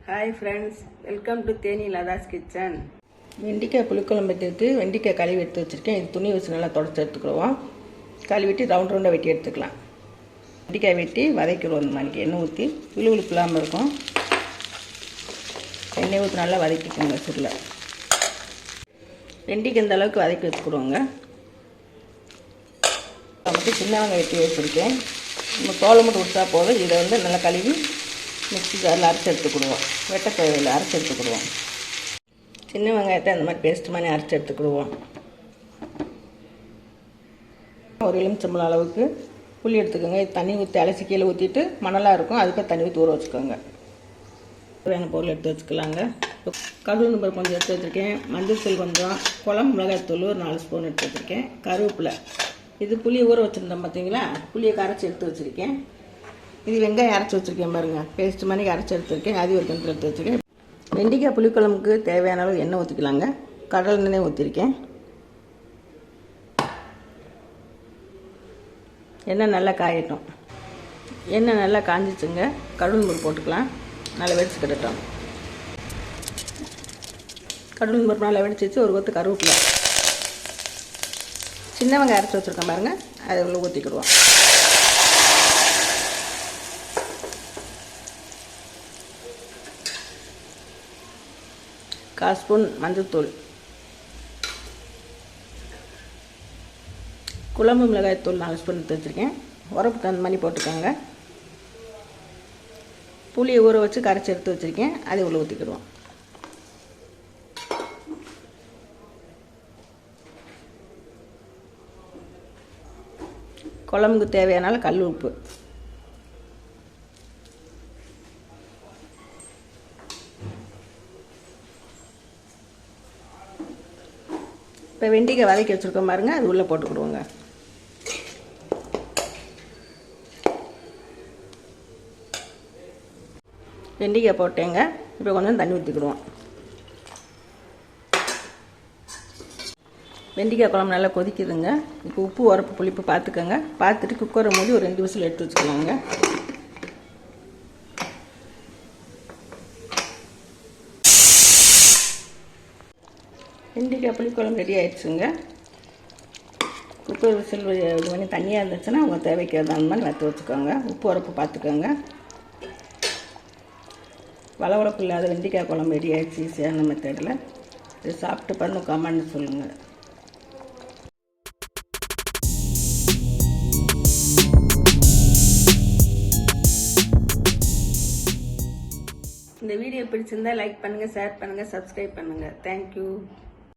Hi friends, welcome to Theni Latha's kitchen. வெண்டிக்காய் புளிக்குழம்பு வைக்கிறதுக்கு வெண்டிக்காய் கழுவி எடுத்து வச்சுருக்கேன். இது துணி வச்சு நல்லா தொடச்சி எடுத்துக்கிடுவோம். கழுவிட்டு ரவுண்ட் ரவுண்டாக வெட்டி எடுத்துக்கலாம். வெண்டிக்காய் வெட்டி வதக்கிடுவோம். இந்த மாதிரி எண்ணெய் ஊற்றி விழுவிழுப்பு இல்லாமல் இருக்கும். எண்ணெய் ஊற்றி நல்லா வதக்கிக்கோங்க. சுருளை வெண்டிக்காய் இந்த அளவுக்கு வதக்கி வச்சுக்கிடுவோங்க. அப்படி சின்ன வெங்காயம் வெட்டி வச்சுருக்கேன். நம்ம தோலை மட்டும் விட்டா போதும். இதை நல்லா கழுவி மிக்ஸி ஜாரில் அரைச்சி எடுத்துக்கிடுவோம். வெட்டை தேவையில் அரைச்சி எடுத்துக்கிடுவோம். சின்ன வெங்காயத்தை அந்த மாதிரி பேஸ்ட் மாதிரி அரைச்சி எடுத்துக்கிடுவோம். ஒரு எலுமிச்சம்பழம் அளவுக்கு புளி எடுத்துக்கோங்க. தண்ணி ஊற்றி அலசி கீழே ஊற்றிட்டு மணலாக இருக்கும், அதுக்கு தண்ணி ஊற்றி ஊற வச்சுக்கோங்க. தேவையான பொருள் எடுத்து வச்சுக்கலாங்க. கடுகு நம்பர் கொஞ்சம் எடுத்து வச்சுருக்கேன். மஞ்சள் தூள் கொஞ்சம், குழம்பு மிளகாய்த்தூள் ஒரு 4 ஸ்பூன் எடுத்து வச்சுருக்கேன். கருவேப்பிலை, இது புளியை ஊற வச்சுருந்தோம் பார்த்தீங்களா, புளியை கரைச்சி எடுத்து வச்சுருக்கேன். இது வெங்காயம் அரைச்சி வச்சுருக்கேன் பாருங்கள், பேஸ்ட் மாதிரி அரைச்சி எடுத்துருக்கேன். அது ஒரு கிணத்துல எடுத்து வச்சுருக்கேன். வெண்டிக்காய் புளிக்குழம்புக்கு தேவையான அளவு எண்ணெய் ஊற்றிக்கலாங்க. கடல் எண்ணெய் ஊற்றிருக்கேன். எண்ணெய் நல்லா காயட்டும். எண்ணெய் நல்லா காஞ்சிச்சுங்க. கடுகு போட்டுக்கலாம். நல்லா வெடிச்சு கிடட்டும். கடுகு பருப்பு நல்லா வெடிச்சிச்சு. ஒரு கொத்து கருவேப்பிலை, சின்ன வெங்காயம் அரைச்சி வச்சுருக்கேன் பாருங்கள், அதை உள்ள ஊற்றிக்கிடுவோம். கால் ஸ்பூன் மஞ்சள்தூள், குழம்பு மிளகாய்த்தூள் 4 ஸ்பூன் எடுத்து வச்சுருக்கேன். உரப்பு தகுந்த மாதிரி போட்டுக்கோங்க. புளியை ஊற வச்சு கரைச்சி எடுத்து வச்சுருக்கேன். அதை உள்ள ஊற்றிக்கிடுவோம். குழம்புக்கு தேவையான கல் உப்பு, இப்போ வெண்டிக்காய் வதக்கி வச்சுருக்கோம் பாருங்கள், அது உள்ளே போட்டுக்கிடுவோங்க. வெண்டிக்காய் போட்டேங்க. இப்போ கொஞ்சம் தண்ணி ஊற்றிக்கிடுவோம். வெண்டிக்காய் குழம்பு நல்லா கொதிக்குதுங்க. இப்போ உப்பு உரப்பு புளிப்பு பார்த்துக்கோங்க. பார்த்துட்டு குக்கரை மூடி ஒரு 2 விசில் எடுத்து வச்சுக்கலாங்க. வெண்டிக்காய் புளிக்குழம்பு ரெடி ஆகிடுச்சுங்க. குக்கர் விசில் இது பண்ணி தண்ணியாக இருந்துச்சுன்னா அவங்க தேவைக்கு அந்த மாதிரி வற்று வச்சுக்கோங்க. உப்பு உரப்பு பார்த்துக்கோங்க. வளவளப்பு இல்லாத வெண்டிக்காய் குழம்பு ரெடி ஆகிடுச்சு ஈஸியான மெத்தடில். இது சாப்பிட்டு பண்ணு கமெண்ட் சொல்லுங்கள். இந்த வீடியோ பிடிச்சிருந்தா லைக் பண்ணுங்கள், ஷேர் பண்ணுங்கள், சப்ஸ்கிரைப் பண்ணுங்கள். தேங்க்யூ.